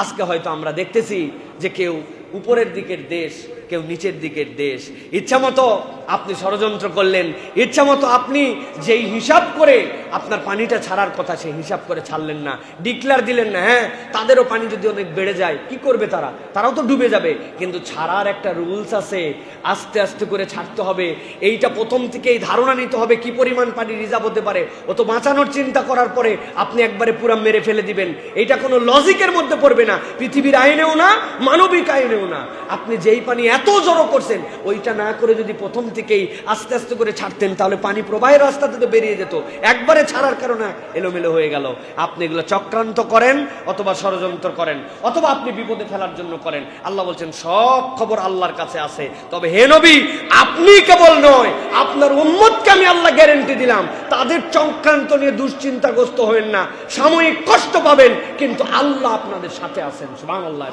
আজকে হয়তো আমরা দেখতেছি যে কেউ উপরের দিকের দেশ, কেউ নিচের দিকের দেশ। ইচ্ছামতো আপনি ষড়যন্ত্র করলেন, ইচ্ছামতো আপনি যেই হিসাব করে আপনার পানিটা ছাড়ার কথা সেই হিসাব করে ছাড়লেন না, ডিক্লেয়ার দিলেন না। হ্যাঁ, তাদেরও পানি যদি অনেক বেড়ে যায় কি করবে তারাও তো ডুবে যাবে। কিন্তু ছাড়ার একটা রুলস আছে, আস্তে আস্তে করে ছাড়তে হবে। এইটা প্রথম থেকেই ধারণা নিতে হবে কি পরিমাণ পানি রিজার্ভ হতে পারে। ও তো বাঁচানোর চিন্তা করার পরে আপনি একবারে পুরা মেরে ফেলে দিবেন, এইটা কোনো লজিকের মধ্যে পড়বে না, পৃথিবীর আইনেও না, মানবিক আইনেও না। আপনি যেই পানি এত জড়ো করছেন ওইটা না করে যদি প্রথম থেকেই আস্তে আস্তে করে ছাড়তেন তাহলে পানি প্রবাহের রাস্তাতে তো বেরিয়ে যেত। একবারে ছাড়ার কারণে এলোমেলো হয়ে গেল। আপনি এগুলো চক্রান্ত করেন অথবা ষড়যন্ত্র করেন অথবা আপনি বিপদে ফেলার জন্য করেন। আল্লাহ বলছেন সব খবর আল্লাহর কাছে আছে। তবে হে নবী, আপনি কেবল নয়, আপনার উম্মতকে আমি আল্লাহ গ্যারান্টি দিলাম, তাদের চক্রান্ত নিয়ে দুশ্চিন্তাগ্রস্ত হবেন না। সাময়িক কষ্ট পাবেন কিন্তু আল্লাহ আপনাদের সাথে আছেন। সুবহানাল্লাহ।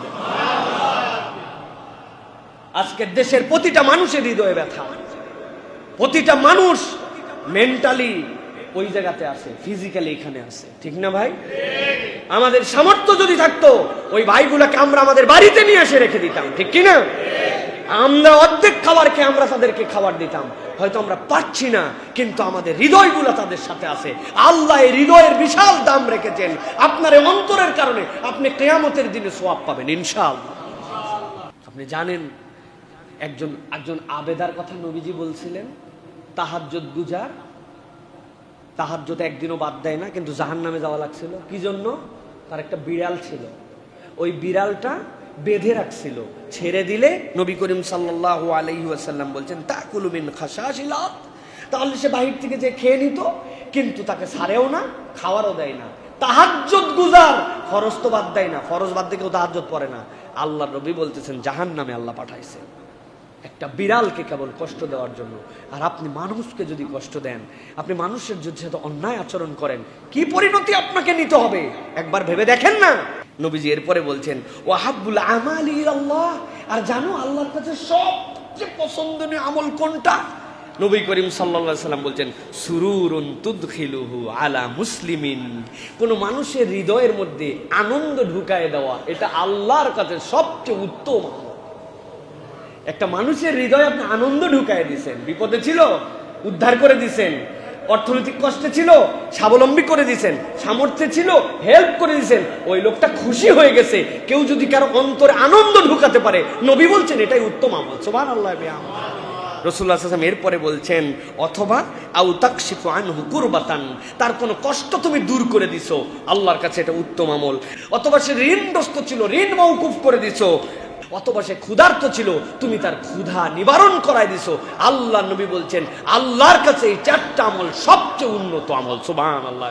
আজকের দেশের প্রতিটা মানুষের হৃদয়ে ব্যথা, প্রতিটা মানুষ মেন্টালি ওই জায়গাতে আছে, ফিজিক্যালি এখানে আছে। ঠিক না ভাই? আমাদের সামর্থ্য যদি থাকতো ওই ভাইগুলাকে আমরা আমাদের বাড়িতে নিয়ে এসে রেখে দিতাম। ঠিক কিনা? আমরা অর্ধেক খাবার খেয়ে আমরা তাদেরকে খাবার দিতাম। হয়তো আমরা পাচ্ছি না কিন্তু আমাদের হৃদয়গুলো তাদের সাথে আছে। আল্লাহ এই হৃদয়ের বিশাল দাম রেখেছেন। আপনার এই অন্তরের কারণে আপনি কিয়ামতের দিনে সওয়াব পাবেন ইনশাআল্লাহ। আপনি জানেন একজন আবেদার কথা নবীজি বলছিলেন, তাহাজ্জুদ গুজার, তাহাজ্জুদ একদিনও বাদ দেয় না কিন্তু জাহান্নামে যাওয়া লাগছিল। কি জন্য? তার একটা বিড়াল ছিল, ওই বিড়ালটা বেঁধে রাখছিল, ছেড়ে দিলে নবী করিম সাল্লাল্লাহু আলাইহি ওয়াসাল্লাম বলছেন তাকুলু মিন খাশাশিল আরদ, তাহলে সে বাহির থেকে যে খেয়ে নিত, কিন্তু তাকে ছাড়েও না, খাওয়ারও দেয় না। তাহাজ্জুদ গুজার, ফরজ তো বাদ দেয় না, ফরজ বাদ দিয়ে কেউ তাহাজ্জুদ পড়ে না। আল্লাহর নবী বলতেছেন জাহান্নামে আল্লাহ পাঠাইছে একটা বিড়ালকে কেবল কষ্ট দেওয়ার জন্য। আর আপনি মানুষকে যদি কষ্ট দেন, আপনি মানুষের সাথে অন্যায় আচরণ করেন, কি পরিণতি আপনাকে নিতে হবে একবার ভেবে দেখেন না। নবীজি এরপরে বলছেন ওয়াহাব্বুল আমালি ইলাল্লাহ, আর জানো আল্লাহর কাছে সবচেয়ে পছন্দনীয় আমল কোনটা? নবী করিম সাল্লাল্লাহু আলাইহি সাল্লাম বলছেন সুরুরুন তুদখিলুহু আলা মুসলিমিন, কোন মানুষের হৃদয়ের মধ্যে আনন্দ ঢুকায় দেওয়া, এটা আল্লাহর কাছে সবচেয়ে উত্তম। একটা মানুষের হৃদয়ে আপনি আনন্দ ঢুকায় দিয়েছেন, বিপদে ছিল উদ্ধার করে দিয়েছেন, অর্থনৈতিক কষ্টে ছিল স্বাবলম্বী করে দিয়েছেন, সামর্থ্য ছিল হেল্প করে দিয়েছেন, ওই লোকটা খুশি হয়ে গেছে। কেউ যদি কারো অন্তরে আনন্দ ঢুকাতে পারে, নবী বলছেন এটাই উত্তম আমল। সুবহানাল্লাহ। রাসূলুল্লাহ সাল্লাল্লাহু আলাইহি ওয়াসাল্লাম এরপরে বলছেন অথবা আউ তাকশিফু আনহু কুরবাতান, তার কোনো কষ্ট তুমি দূর করে দিছো, আল্লাহর কাছে এটা উত্তম আমল। অথবা সে ঋণগ্রস্ত ছিল, ঋণ মওকুফ করে দিছো। অথবা সে ক্ষুধার্ত ছিল, তুমি তার ক্ষুধা নিবারণ করায় দিছো। আল্লাহ নবী বলছেন আল্লাহর কাছে এই চারটা আমল সবচেয়ে উন্নত আমল। সুবহানাল্লাহ।